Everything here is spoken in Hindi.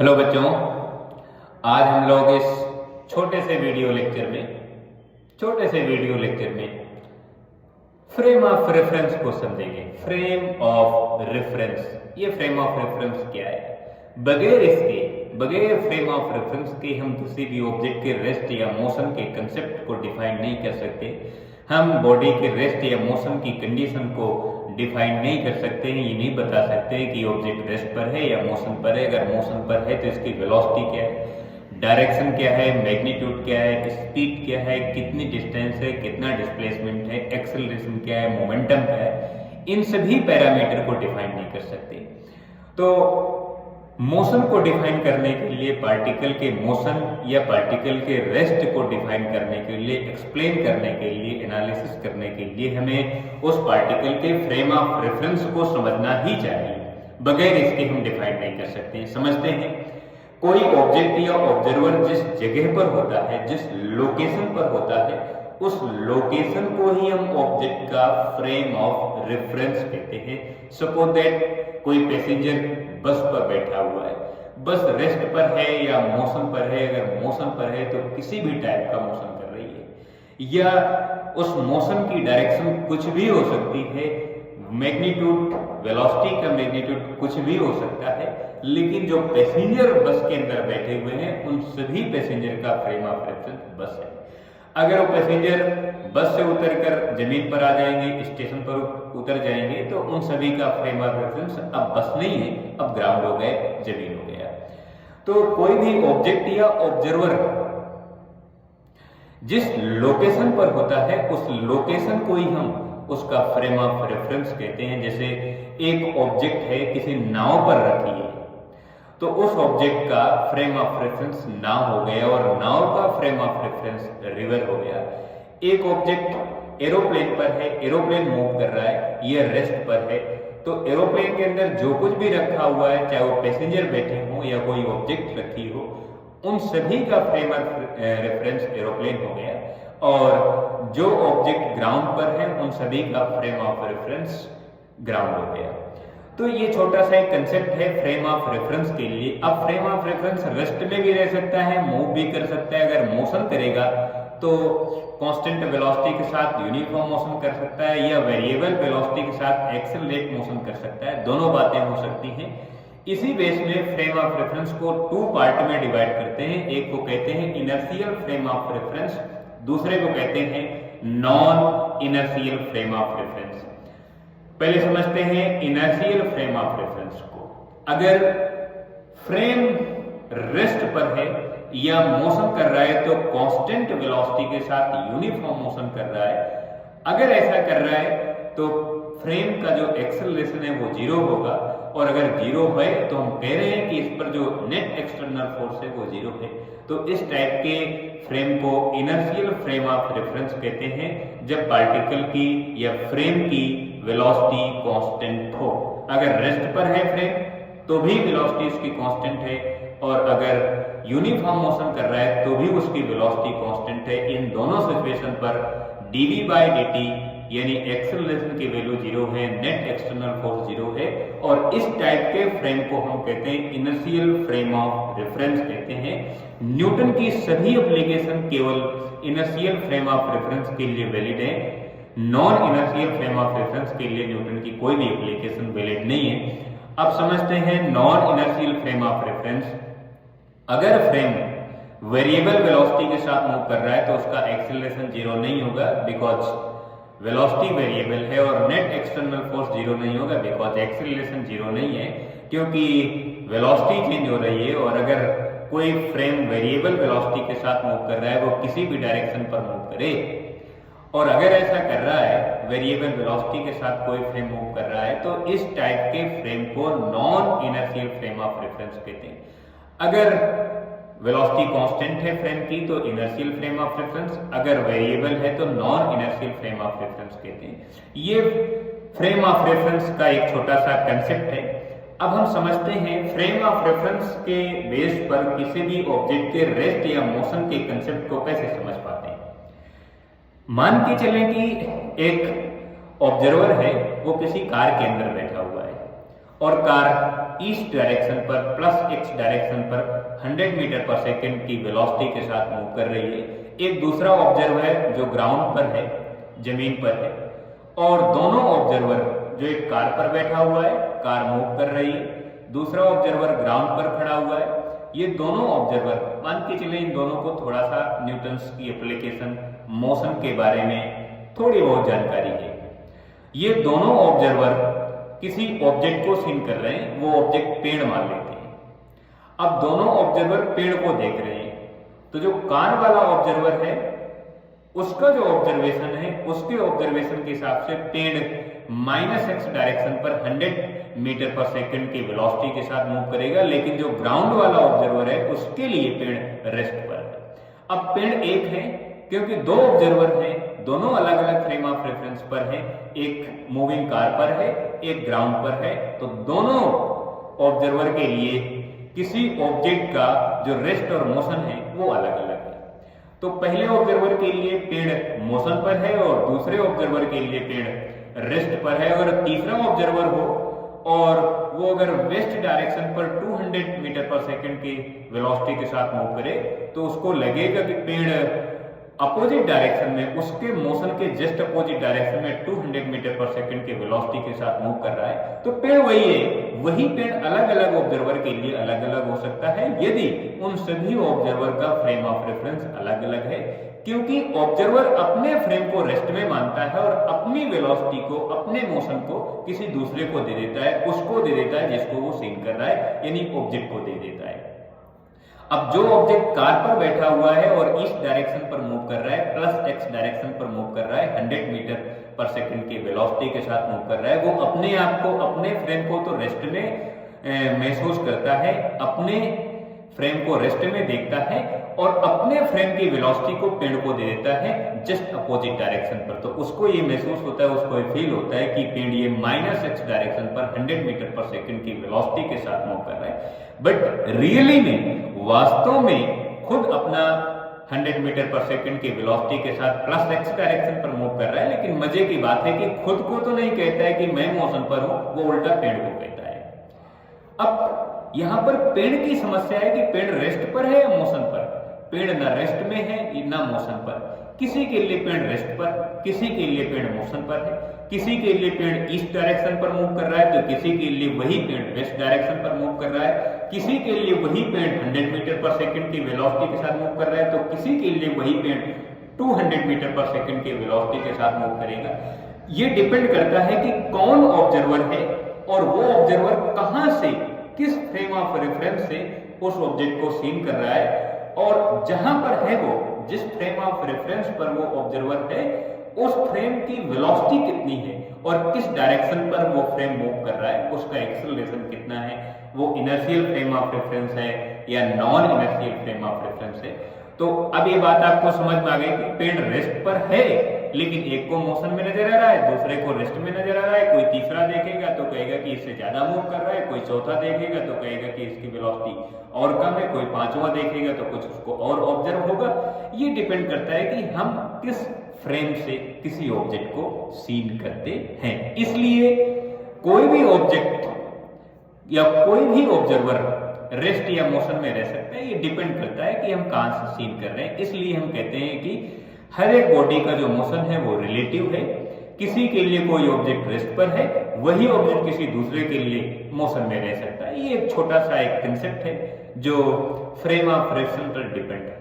हेलो बच्चों, आज हम लोग इस छोटे से वीडियो लेक्चर में फ्रेम ऑफ रेफरेंस को समझेंगे। फ्रेम ऑफ रेफरेंस, ये फ्रेम ऑफ रेफरेंस क्या है? बगैर फ्रेम ऑफ रेफरेंस के हम किसी भी ऑब्जेक्ट के रेस्ट या मोशन के कंसेप्ट को डिफाइन नहीं कर सकते। हम बॉडी के रेस्ट या मोशन की कंडीशन को डिफाइन नहीं कर सकते हैं। ये नहीं बता सकते कि ऑब्जेक्ट रेस्ट पर है या मोशन पर है। अगर मोशन पर है तो इसकी वेलोसिटी क्या है, डायरेक्शन क्या है, मैग्नीट्यूड क्या है, स्पीड क्या है, कितनी डिस्टेंस है, कितना डिस्प्लेसमेंट है, एक्सेलरेशन क्या है, मोमेंटम क्या है, इन सभी पैरामीटर को डिफाइन नहीं कर सकते। तो मोशन को डिफाइन करने के लिए, पार्टिकल के मोशन या पार्टिकल के रेस्ट को डिफाइन करने के लिए, एक्सप्लेन करने के लिए, एनालिसिस करने के लिए हमें उस पार्टिकल के फ्रेम ऑफ रेफरेंस को समझना ही चाहिए। बगैर इसके हम डिफाइन नहीं कर सकते। समझते हैं, कोई ऑब्जेक्ट या ऑब्जर्वर जिस जगह पर होता है, जिस लोकेशन पर होता है, उस लोकेशन को ही हम ऑब्जेक्ट का फ्रेम ऑफ रेफरेंस कहते हैं। सपोज दैट कोई पैसेंजर बस पर बैठा हुआ है, बस रेस्ट पर है या मोशन पर है। अगर मोशन पर है तो किसी भी टाइप का मोशन कर रही है, या उस मोशन की डायरेक्शन कुछ भी हो सकती है, मैग्नीट्यूड, वेलोसिटी का मैग्नीट्यूड कुछ भी हो सकता है। लेकिन जो पैसेंजर बस के अंदर बैठे हुए हैं, उन सभी पैसेंजर का फ्रेम ऑफ रेफरेंस बस है। अगर वो पैसेंजर बस से उतरकर जमीन पर आ जाएंगे, स्टेशन पर उतर जाएंगे, तो उन सभी का फ्रेम ऑफ रेफरेंस अब बस नहीं है, अब ग्राउंड हो गए, जमीन हो गया। तो कोई भी ऑब्जेक्ट या ऑब्जर्वर जिस लोकेशन पर होता है, उस लोकेशन को ही हम उसका फ्रेम ऑफ रेफरेंस कहते हैं। जैसे एक ऑब्जेक्ट है, किसी नाव पर रखी है, तो उस ऑब्जेक्ट का फ्रेम ऑफ रेफरेंस नाव हो गया और नाव का फ्रेम ऑफ रेफरेंस रिवर हो गया। एक ऑब्जेक्ट एरोप्लेन पर है, एरोप्लेन मूव कर रहा है, ये रेस्ट पर है, तो एरोप्लेन के अंदर जो कुछ भी रखा हुआ है, चाहे वो पैसेंजर बैठे हो या कोई ऑब्जेक्ट रखी हो, उन सभी का फ्रेम ऑफ रेफरेंस एरोप्लेन हो गया। और जो ऑब्जेक्ट ग्राउंड पर है, उन सभी का फ्रेम ऑफ रेफरेंस ग्राउंड हो गया। तो ये छोटा सा एक कंसेप्ट है फ्रेम ऑफ रेफरेंस के लिए। अब फ्रेम ऑफ रेफरेंस रेस्ट में भी रह सकता है, मूव भी कर सकता है। अगर मोशन करेगा तो कांस्टेंट वेलोसिटी के साथ यूनिफॉर्म मोशन कर सकता है, या वेरिएबल वेलोसिटी के साथ एक्सेलरेट मोशन कर सकता है। दोनों बातें हो सकती हैं। इसी बेस में फ्रेम ऑफ रेफरेंस को टू पार्ट में डिवाइड करते हैं। एक को कहते हैं इनर्शियल फ्रेम ऑफ रेफरेंस, दूसरे को कहते हैं non inertial frame of reference. पहले समझते हैं इनर्शियल फ्रेम ऑफ रेफरेंस को। अगर फ्रेम रेस्ट पर है या मोशन कर रहा है तो कांस्टेंट वेलोसिटी के साथ यूनिफॉर्म मोशन कर रहा है। अगर ऐसा कर रहा है तो फ्रेम का जो एक्सेलरेशन है वो जीरो होगा, और अगर जीरो है तो हम कह रहे हैं कि इस पर जो नेट एक्सटर्नल फोर्स है वो जीरो है। तो इस टाइप के फ्रेम को इनर्शियल फ्रेम ऑफ रेफरेंस कहते हैं, जब पार्टिकल की या फ्रेम की वेलोसिटी कांस्टेंट हो। अगर रेस्ट पर है फ्रेम तो भी वेलोसिटी उसकी कांस्टेंट है, और अगर यूनिफॉर्म मोशन कर रहा है तो भी उसकी वेलोसिटी कांस्टेंट है। इन दोनों सिचुएशन पर dv/dt यानी एक्सेलरेशन की वैल्यू जीरो है, नेट एक्सटर्नल फोर्स जीरो है, और इस टाइप के फ्रेम को हम कहते हैं इनर्शियल फ्रेम ऑफ रेफरेंस कहते हैं। न्यूटन की सभी एप्लीकेशन केवल इनर्शियल फ्रेम ऑफ रेफरेंस के लिए वैलिड है। Non inertial frame of reference के लिए न्यूटन की कोई भी एप्लीकेशन वैलिड नहीं है। अब समझते हैं non inertial frame of reference. अगर फ्रेम वेरिएबल वेलोसिटी के साथ मूव कर रहा है तो उसका एक्सेलरेशन जीरो नहीं होगा, बिकॉज वेलोसिटी वेरिएबल है, और नेट एक्सटर्नल फोर्स जीरो नहीं होगा, बिकॉज एक्सेलरेशन जीरो नहीं है, क्योंकि वेलोसिटी चेंज हो रही है। और अगर कोई फ्रेम वेरिएबल वेलोसिटी के साथ मूव कर रहा है, वो किसी भी डायरेक्शन पर मूव करे, और अगर ऐसा कर रहा है, वेरिएबल वेलोसिटी के साथ कोई फ्रेम मूव कर रहा है, तो इस टाइप के फ्रेम को non inertial frame of reference कहते हैं। अगर वेलोसिटी कांस्टेंट है फ्रेम की तो इनर्शियल फ्रेम ऑफ रेफरेंस, अगर वेरिएबल है तो non inertial frame of reference कहते हैं। ये फ्रेम ऑफ रेफरेंस का एक छोटा सा कंसेप्ट है। अब हम समझते हैं फ्रेम ऑफ रेफरेंस के बेस पर किसी भी ऑब्जेक्ट के रेस्ट या मोशन के कंसेप्ट को कैसे समझ पाते हैं। मान के चलें कि एक ऑब्जर्वर है, वो किसी कार के अंदर बैठा हुआ है, और कार ईस्ट डायरेक्शन पर प्लस एक्स डायरेक्शन पर 100 मीटर पर सेकंड की वेलोसिटी के साथ मूव कर रही है। एक दूसरा ऑब्जर्वर है जो ग्राउंड पर है, जमीन पर है, और दोनों ऑब्जर्वर, जो एक कार पर बैठा हुआ है, कार मूव कर रही है, दूसरा ऑब्जर्वर ग्राउंड पर खड़ा हुआ है। ये दोनों ऑब्जर्वर, मान के चले इन दोनों को थोड़ा सा न्यूटन्स की एप्लीकेशन मोशन के बारे में थोड़ी बहुत जानकारी है। ये दोनों ऑब्जर्वर किसी ऑब्जेक्ट को सीन कर रहे हैं, वो ऑब्जेक्ट पेड़ मान लेते हैं। अब दोनों ऑब्जर्वर पेड़ को देख रहे हैं, तो जो कार वाला ऑब्जर्वर है उसका जो ऑब्जर्वेशन है, उसके ऑब्जर्वेशन के हिसाब से पेड़ -x डायरेक्शन पर 100 मीटर पर सेकंड की वेलोसिटी के साथ मूव करेगा, लेकिन जो ग्राउंड वाला ऑब्जर्वर है उसके लिए पेड़ रेस्ट पर है। अब पेड़ एक है क्योंकि दो ऑब्जर्वर हैं, दोनों अलग अलग फ्रेम ऑफ रेफरेंस पर हैं, एक मूविंग कार पर है, एक ग्राउंड पर है, तो दोनों ऑब्जर्वर के लिए किसी ऑब्जेक्ट का जो रेस्ट और मोशन है वो अलग अलग है। तो पहले ऑब्जर्वर के लिए पेड़ मोशन पर है और दूसरे ऑब्जर्वर के लिए पेड़ रेस्ट पर है। अगर तीसरा ऑब्जर्वर हो और वो अगर वेस्ट डायरेक्शन पर 200 मीटर पर सेकंड की वेलोसिटी के साथ मूव करे, तो उसको लगेगा कि पेड़ अपोजिट डायरेक्शन में, उसके मोशन के जस्ट अपोजिट डायरेक्शन में 200 मीटर पर सेकंड के वेलोसिटी के साथ मूव कर रहा है। तो पेड़ वही है, वही पेड़ अलग अलग ऑब्जर्वर के लिए अलग अलग हो सकता है यदि उन सभी ऑब्जर्वर का फ्रेम ऑफ रेफरेंस अलग अलग है, क्योंकि ऑब्जर्वर अपने फ्रेम को रेस्ट में मानता है और अपनी वेलोसिटी को, अपने मोशन को किसी दूसरे को दे देता है, उसको दे देता है जिसको वो सीन कर रहा है, यानी ऑब्जेक्ट को दे देता है। अब जो ऑब्जेक्ट कार पर बैठा हुआ है और ईस्ट डायरेक्शन पर मूव कर रहा है, प्लस एक्स डायरेक्शन पर मूव कर रहा है, 100 मीटर पर सेकंड की वेलोसिटी के साथ मूव कर रहा है, वो अपने आप को, अपने फ्रेम को तो रेस्ट में महसूस करता है, अपने फ्रेम को रेस्ट में देखता है और अपने फ्रेम की वेलोसिटी को पेड़ को दे देता है जस्ट अपोजिट डायरेक्शन पर। तो उसको ये महसूस होता है, उसको ये फील होता है कि पेड़ ये -x डायरेक्शन पर 100 मीटर पर सेकंड की वेलोसिटी के साथ मूव कर रहा है। बट रियली में, वास्तव में खुद अपना 100 मीटर पर सेकंड की वेलोसिटी के साथ प्लस x डायरेक्शन पर मूव कर रहा है, लेकिन मजे की बात है कि खुद को तो नहीं कहता है कि मैं मोशन पर हूं, वो उल्टा पेड़ को कहता है। अब यहां पर पेड़ की समस्या है कि पेड़ रेस्ट पर है या मोशन पर। पेड़ ना रेस्ट में है ना मोशन पर। किसी के लिए पेड़ रेस्ट पर, किसी के लिए पेड़ मोशन पर है, किसी के लिए पेड़ ईस्ट डायरेक्शन पर मूव कर रहा है तो किसी के लिए वही पेड़ वेस्ट डायरेक्शन पर मूव कर रहा है, किसी के लिए वही पेड़ 100 मीटर पर सेकंड की वेलोसिटी के साथ मूव कर रहा है तो किसी के लिए वही पेड़ 200 मीटर पर सेकंड की वेलोसिटी के साथ मूव करेगा। ये डिपेंड करता है कि कौन ऑब्जर्वर है और वो ऑब्जर्वर कहां से, किस फ्रेम ऑफ रेफरेंस से उस ऑब्जेक्ट को सीन कर रहा है, और जहां पर है वो, जिस फ्रेम ऑफ रेफरेंस पर वो ऑब्जर्वर है, उस फ्रेम की वेलोसिटी कितनी है और किस डायरेक्शन पर वो फ्रेम मूव कर रहा है, उसका एक्सेलरेशन कितना है, वो इनर्शियल फ्रेम ऑफ रेफरेंस है या non inertial frame of reference है। तो अब ये बात आपको समझ में आ गई कि पेड़ रेस्ट पर है, लेकिन एक को मोशन में नजर आ रहा है, दूसरे को रेस्ट में नजर आ रहा है। कोई तीसरा देखेगा तो कहेगा कि इससे ज्यादा मूव कर रहा है, कोई चौथा देखेगा तो कहेगा कि इसकी वेलोसिटी और कम है, कोई पांचवा देखेगा तो कुछ उसको और ऑब्जर्व होगा। ये डिपेंड करता है कि हम किस फ्रेम से किसी ऑब्जेक्ट को सीन करते हैं। इसलिए कोई भी ऑब्जेक्ट या कोई भी ऑब्जर्वर रेस्ट या मोशन में रह सकता है, ये डिपेंड करता है कि हम कहां से सीन कर रहे हैं। इसलिए हम कहते हैं कि हर एक बॉडी का जो मोशन है वो रिलेटिव है। किसी के लिए कोई ऑब्जेक्ट रेस्ट पर है, वही ऑब्जेक्ट किसी दूसरे के लिए मोशन में रह सकता है। ये एक छोटा सा एक कंसेप्ट है जो फ्रेम ऑफ रेफरेंस पर डिपेंड है।